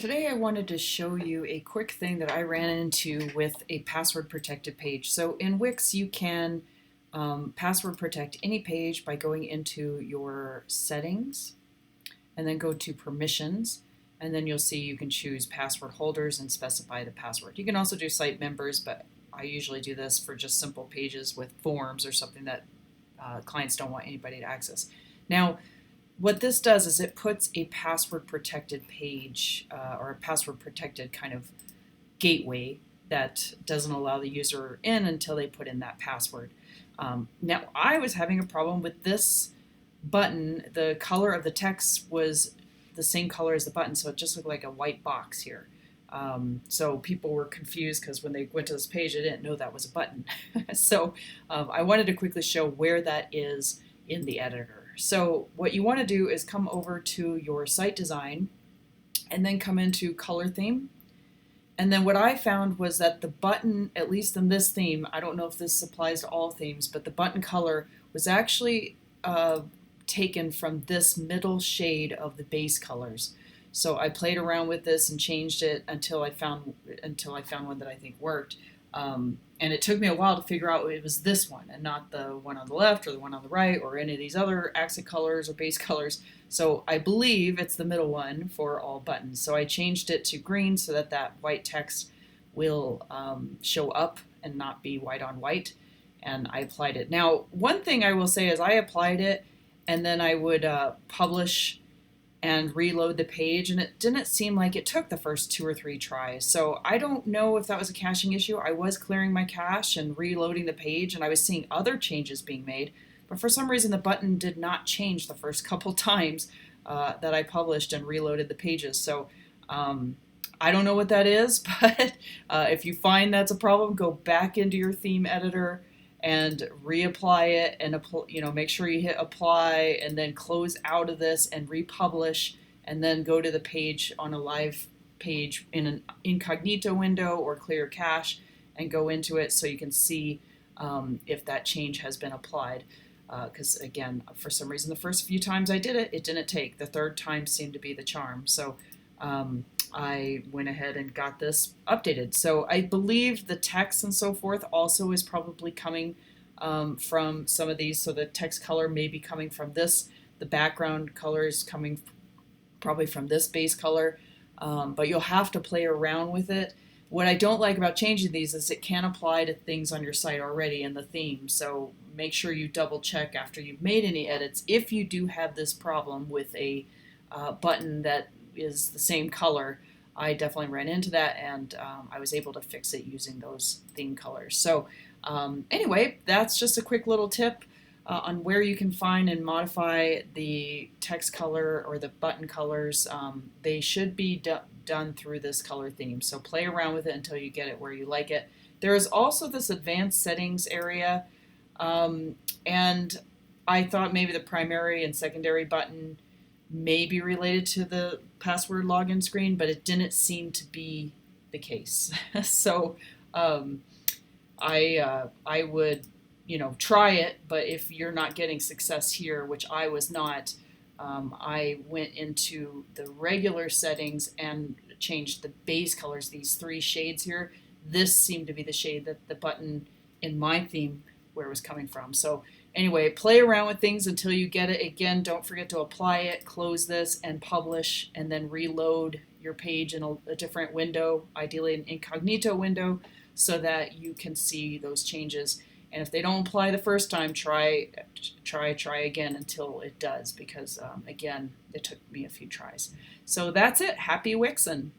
Today I wanted to show you a quick thing that I ran into with a password protected page. So in Wix you can password protect any page by going into your settings and then go to permissions, and then you'll see you can choose password holders and specify the password. You can also do site members, but I usually do this for just simple pages with forms or something that clients don't want anybody to access. Now what this does is it puts a password protected page or a password protected kind of gateway that doesn't allow the user in until they put in that password. Now I was having a problem with this button. The color of the text was the same color as the button, so it just looked like a white box here. So people were confused because when they went to this page, they didn't know that was a button. So I wanted to quickly show where that is in the editor. So what you want to do is come over to your site design and then come into color theme. And then what I found was that the button, at least in this theme, I don't know if this applies to all themes, but the button color was actually taken from this middle shade of the base colors. So I played around with this and changed it until I found one that I think worked. And it took me a while to figure out it was this one and not the one on the left or the one on the right or any of these other accent colors or base colors. So I believe it's the middle one for all buttons. So I changed it to green so that that white text will show up and not be white on white. And I applied it. Now, one thing I will say is I applied it and then I would publish and reload the page, and it didn't seem like it took the first 2 or 3 tries. So I don't know if that was a caching issue. I was clearing my cache and reloading the page, and I was seeing other changes being made, but for some reason the button did not change the first couple times that I published and reloaded the pages. So I don't know what that is, but if you find that's a problem, go back into your theme editor and reapply it, and make sure you hit apply and then close out of this and republish, and then go to the page on a live page in an incognito window or clear cache and go into it so you can see if that change has been applied. Because again, for some reason the first few times I did it, it didn't take. The third time seemed to be the charm. So I went ahead and got this updated. So I believe the text and so forth also is probably coming from some of these. So the text color may be coming from this. The background color is coming probably from this base color. But you'll have to play around with it. What I don't like about changing these is it can apply to things on your site already in the theme. So make sure you double check after you've made any edits if you do have this problem with a button that is the same color. I definitely ran into that, and I was able to fix it using those theme colors. So anyway, that's just a quick little tip on where you can find and modify the text color or the button colors. They should be done through this color theme. So play around with it until you get it where you like it. There is also this advanced settings area, and I thought maybe the primary and secondary button may be related to the password login screen, but it didn't seem to be the case. So I would try it, but if you're not getting success here, which I was not, I went into the regular settings and changed the base colors, these 3 shades here. This seemed to be the shade that the button in my theme where it was coming from. So anyway, play around with things until you get it. Again, don't forget to apply it, close this, and publish, and then reload your page in a different window, ideally an incognito window, so that you can see those changes. And if they don't apply the first time, try again until it does, because again, it took me a few tries. So that's it. Happy Wixing!